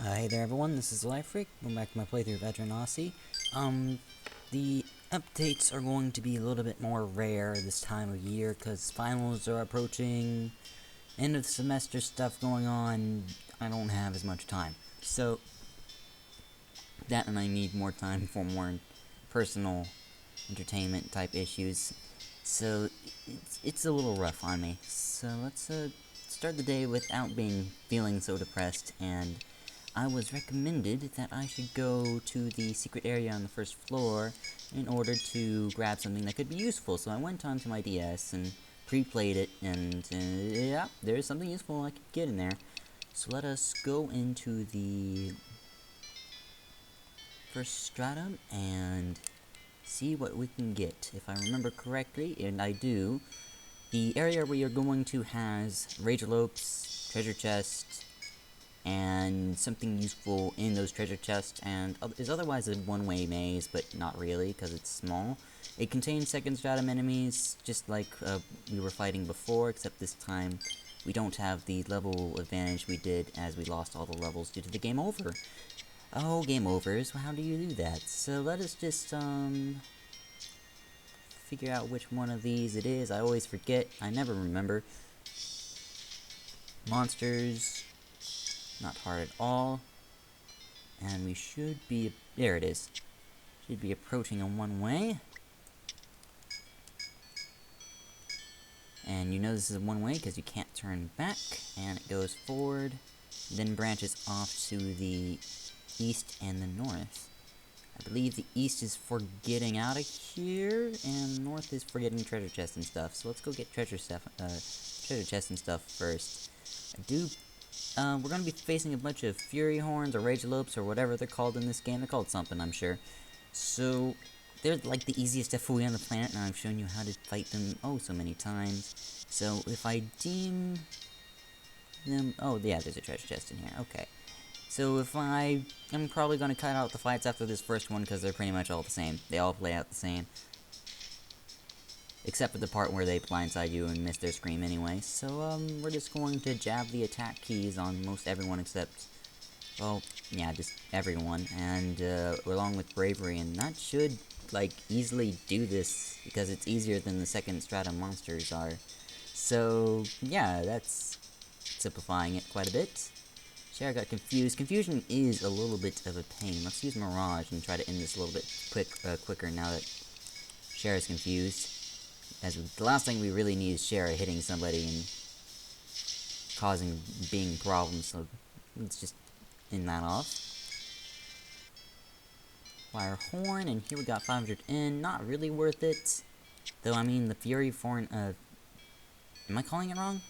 Hey there everyone, this is LifeFreak. Going back to my playthrough of Etrian Odyssey. The updates are going to be a little bit more rare this time of year because finals are approaching, end of the semester stuff going on. I don't have as much time. So, that and I need more time for more personal entertainment type issues. So, it's a little rough on me. So, let's start the day without feeling so depressed, and I was recommended that I should go to the secret area on the first floor in order to grab something that could be useful. So I went onto my DS and pre-played it, and yeah, there's something useful I could get in there. So let us go into the first stratum and see what we can get. If I remember correctly, and I do, the area we are going to has Rage Lopes, treasure chest, and something useful in those treasure chests, and is otherwise a one-way maze, but not really, because it's small. It contains second stratum enemies, just like we were fighting before, except this time we don't have the level advantage we did as we lost all the levels due to the game over. Oh, game overs, how do you do that? So let us just, figure out which one of these it is. I always forget, I never remember. Monsters, not hard at all. And we should be... there it is. Should be approaching in one way. And you know this is one way because you can't turn back. And it goes forward, then branches off to the east and the north. I believe the east is for getting out of here, and the north is for getting treasure chests and stuff. So let's go get treasure chests and stuff first. We're gonna be facing a bunch of Fury Horns or Rage Lopes or whatever they're called in this game. They're called something, I'm sure. So, they're like the easiest FOE on the planet, and I've shown you how to fight them oh so many times. So, if I deem them... oh, yeah, there's a treasure chest in here. Okay. So, I'm probably gonna cut out the fights after this first one, because they're pretty much all the same. They all play out the same. Except for the part where they blindside you and miss their scream anyway. So, we're just going to jab the attack keys on most everyone except, well, yeah, just everyone, and, along with bravery, and that should, like, easily do this, because it's easier than the second stratum monsters are. So, yeah, that's simplifying it quite a bit. Cher got confused. Confusion is a little bit of a pain. Let's use Mirage and try to end this a little bit quicker now that Cher is confused. As the last thing we really need is Shara hitting somebody and being problems, so let's just end that off. Fire Horn, and here we got 500 in, not really worth it. Though, I mean, the Fury Horn, am I calling it wrong?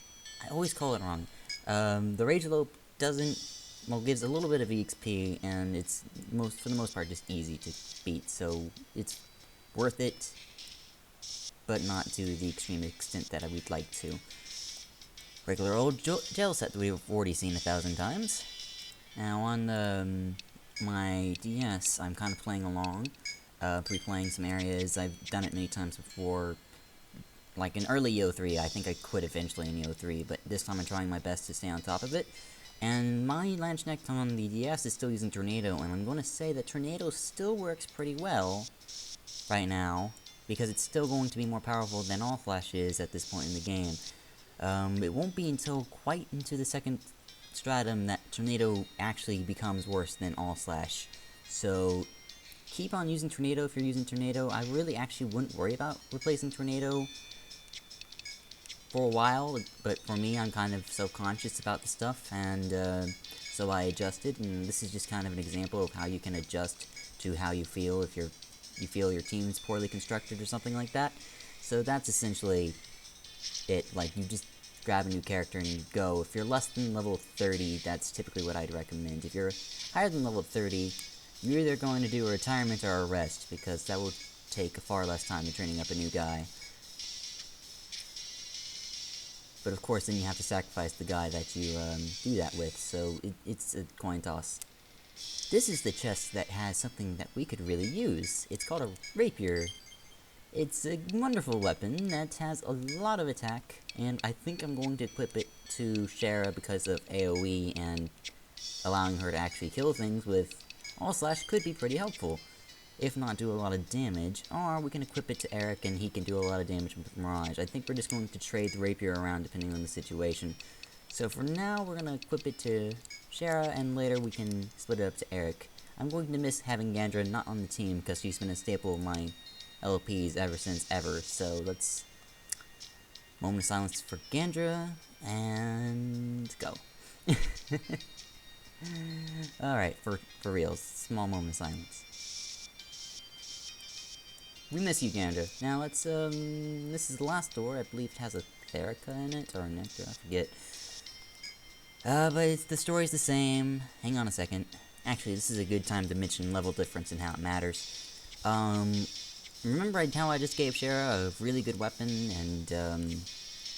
I always call it wrong. The Rage Lope gives a little bit of EXP, and it's, for the most part, just easy to beat, so it's worth it, but not to the extreme extent that we'd like to. Regular old jail set that we've already seen 1,000 times. Now on my DS, I'm kind of playing along, pre-playing some areas. I've done it many times before. Like in early EO3, I think I quit eventually in EO3, but this time I'm trying my best to stay on top of it. And my Launchneck on the DS is still using Tornado, and I'm going to say that Tornado still works pretty well right now, because it's still going to be more powerful than All Flash is at this point in the game. It won't be until quite into the second stratum that Tornado actually becomes worse than All Slash. So, keep on using Tornado if you're using Tornado. I really actually wouldn't worry about replacing Tornado for a while, but for me, I'm kind of self-conscious about the stuff, and so I adjusted, and this is just kind of an example of how you can adjust to how you feel if you feel your team's poorly constructed or something like that. So that's essentially it. Like, you just grab a new character and you go. If you're less than level 30, that's typically what I'd recommend. If you're higher than level 30, you're either going to do a retirement or a rest, because that will take far less time than training up a new guy. But of course, then you have to sacrifice the guy that you do that with, so it's a coin toss. This is the chest that has something that we could really use. It's called a rapier. It's a wonderful weapon that has a lot of attack, and I think I'm going to equip it to Shara because of AoE and allowing her to actually kill things with All Slash could be pretty helpful. If not do a lot of damage, or we can equip it to Eric and he can do a lot of damage with Mirage. I think we're just going to trade the Rapier around depending on the situation. So for now, we're going to equip it to Shara, and later we can split it up to Eric. I'm going to miss having Gandra not on the team because she's been a staple of my LPs ever since ever. So let's moment of silence for Gandra, and go. Alright, for real, small moment of silence. We miss you, Gandra. Now let's, this is the last door. I believe it has a Therica in it, or a Nectar, I forget. But the story's the same. Hang on a second. Actually, this is a good time to mention level difference and how it matters. Remember how I just gave Shara a really good weapon, and,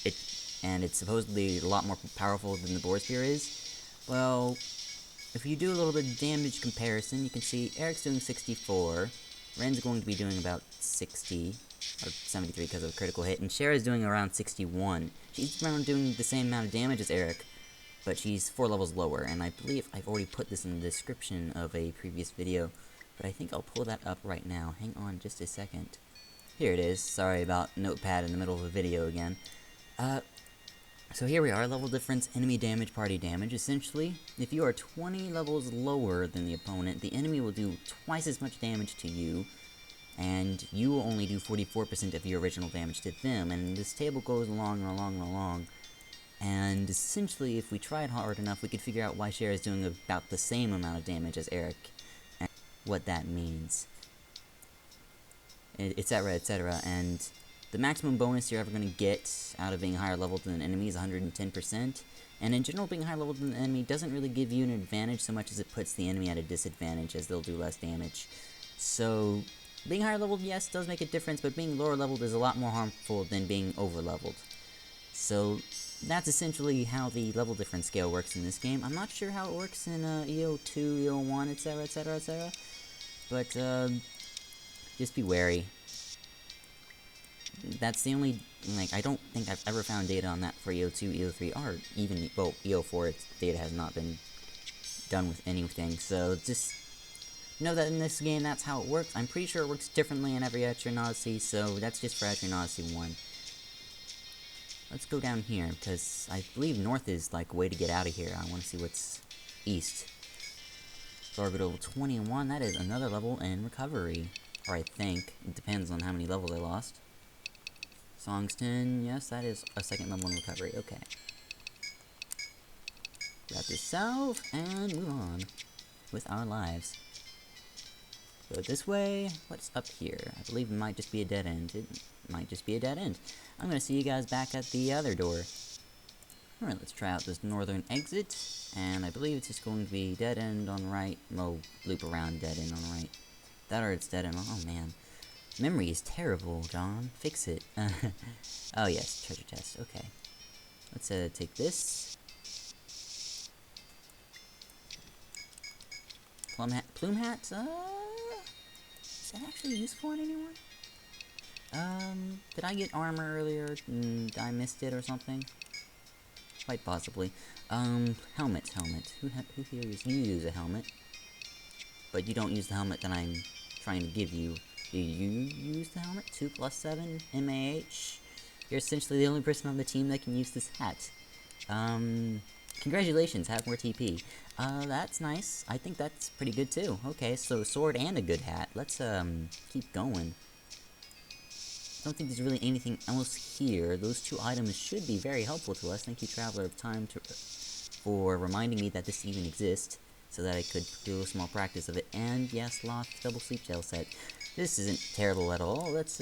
it's supposedly a lot more powerful than the Boar Spear is? Well, if you do a little bit of damage comparison, you can see Eric's doing 64, Ren's going to be doing about 60, or 73 because of a critical hit, and Shara's doing around 61. She's around doing the same amount of damage as Eric, but she's 4 levels lower, and I believe I've already put this in the description of a previous video, but I think I'll pull that up right now. Hang on just a second. Here it is. Sorry about Notepad in the middle of a video again. So here we are, level difference, enemy damage, party damage. Essentially, if you are 20 levels lower than the opponent, the enemy will do twice as much damage to you, and you will only do 44% of your original damage to them, and this table goes along and along and along. And essentially, if we tried hard enough, we could figure out why Shara is doing about the same amount of damage as Eric, and what that means, etc., etc., and the maximum bonus you're ever going to get out of being higher leveled than an enemy is 110%, and in general, being higher leveled than an enemy doesn't really give you an advantage so much as it puts the enemy at a disadvantage, as they'll do less damage. So, being higher leveled, yes, does make a difference, but being lower leveled is a lot more harmful than being over leveled. So, that's essentially how the level difference scale works in this game. I'm not sure how it works in EO2, EO1, etc., etc., etc., but just be wary. That's the only, like, I don't think I've ever found data on that for EO2, EO3, or even, well, EO4, its data has not been done with anything, so just know that in this game, that's how it works. I'm pretty sure it works differently in every Etrian Odyssey, so that's just for Etrian Odyssey 1. Let's go down here, because I believe north is, like, a way to get out of here. I want to see what's east. Target level 21, that is another level in recovery. Or I think. It depends on how many levels I lost. Songston, yes, that is a second level in recovery. Okay. Grab this salve, and move on with our lives. Go this way. What's up here? I believe it might just be a dead end. It might just be a dead end. I'm gonna see you guys back at the other door. Alright, let's try out this northern exit. And I believe it's just going to be dead end on the right. Well, loop around dead end on the right. That or it's dead end on... Oh, man. Memory is terrible, John. Fix it. Oh, yes. Treasure chest. Okay. Let's take this. Plume hat? Is that actually useful on anyone? Did I get armor earlier? I missed it or something? Quite possibly. Helmet. Who here you use a helmet? But you don't use the helmet that I'm trying to give you. Do you use the helmet? 2 + 7 MAH? You're essentially the only person on the team that can use this hat. Congratulations, have more TP. That's nice. I think that's pretty good too. Okay, so sword and a good hat. Let's, keep going. I don't think there's really anything else here. Those 2 items should be very helpful to us. Thank you, Traveler of Time, for reminding me that this even exists, so that I could do a small practice of it. And yes, lost double sleep gel set. This isn't terrible at all. Let's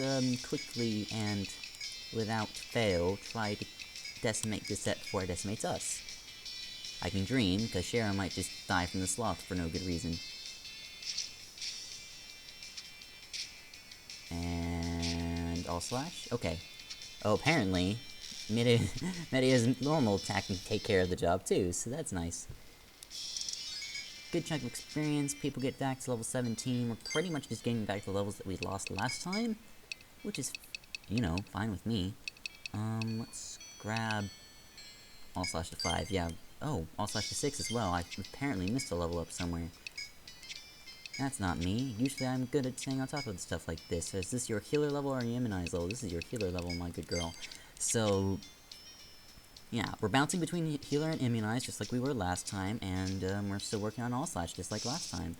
quickly and without fail try to decimate this set before it decimates us. I can dream, because Shara might just die from the sloth for no good reason. And all slash? Okay. Oh, apparently, Media's normal attack can take care of the job too, so that's nice. Good chunk of experience, people get back to level 17, we're pretty much just getting back to the levels that we lost last time, which is, you know, fine with me. Let's grab all slash to 5, yeah, Oh, all slash to 6 as well. I apparently missed a level up somewhere. That's not me. Usually I'm good at staying on top of stuff like this. Is this your healer level or your immunize level? This is your healer level, my good girl. So, yeah, we're bouncing between healer and immunize just like we were last time, and we're still working on all slash just like last time.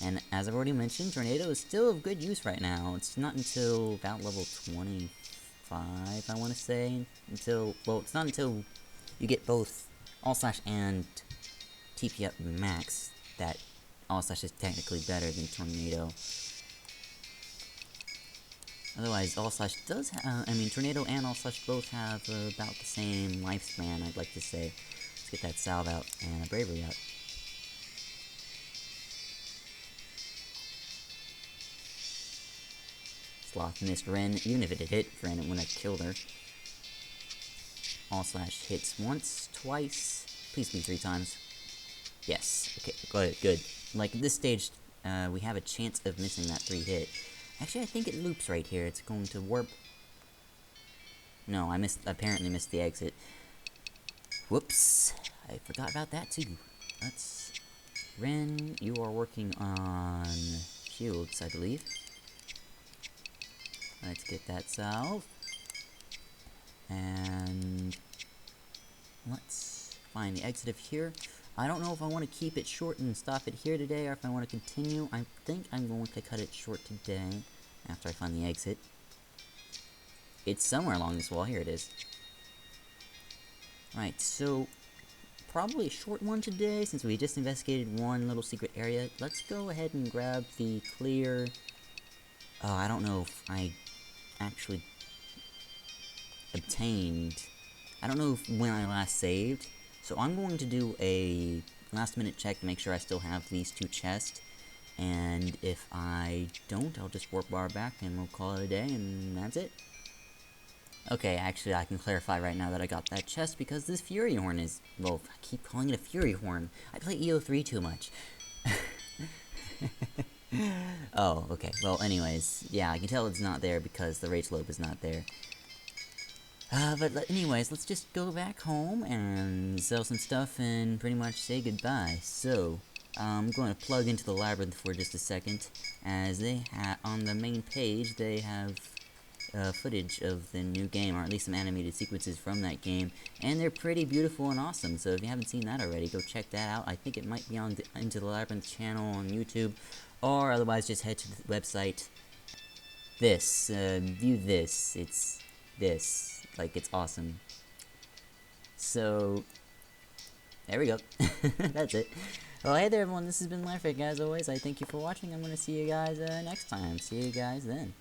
And as I've already mentioned, Tornado is still of good use right now. It's not until about level 25, I want to say, well, it's not until you get both all slash and TP up max that all slash is technically better than Tornado. Otherwise, all slash does Tornado and all slash both have about the same lifespan, I'd like to say. Let's get that salve out and a bravery out. Sloth missed Ren. Even if it had hit Ren, it wouldn't have killed her. All slash hits once, twice. Please be 3 times. Yes. Okay, good. Like, at this stage, we have a chance of missing that 3 hit. Actually, I think it loops right here. It's going to warp. No, I apparently missed the exit. Whoops. I forgot about that, too. Ren, you are working on shields, I believe. Let's get that salve. And let's find the exit of here. I don't know if I want to keep it short and stop it here today, or if I want to continue. I think I'm going to cut it short today, after I find the exit. It's somewhere along this wall. Here it is. Right, so probably a short one today, since we just investigated one little secret area. Let's go ahead and grab the clear... Oh, I don't know if I actually obtained... I don't know when I last saved. So I'm going to do a last minute check to make sure I still have these 2 chests. And if I don't, I'll just warp bar back and we'll call it a day, and that's it. Okay, actually I can clarify right now that I got that chest because this Fury Horn is... Well, I keep calling it a Fury Horn. I play EO3 too much. Oh, okay. Well, anyways, yeah, I can tell it's not there because the Rage Lobe is not there. But anyways, let's just go back home and sell some stuff and pretty much say goodbye. So, I'm going to plug into the labyrinth for just a second, as they on the main page, they have footage of the new game, or at least some animated sequences from that game, and they're pretty beautiful and awesome, so if you haven't seen that already, go check that out. I think it might be on the Into the Labyrinth channel on YouTube, or otherwise just head to the website. View this, it's this. Like, it's awesome. So, there we go. That's it. Well, hey there, everyone. This has been Life. As always, I thank you for watching. I'm going to see you guys next time. See you guys then.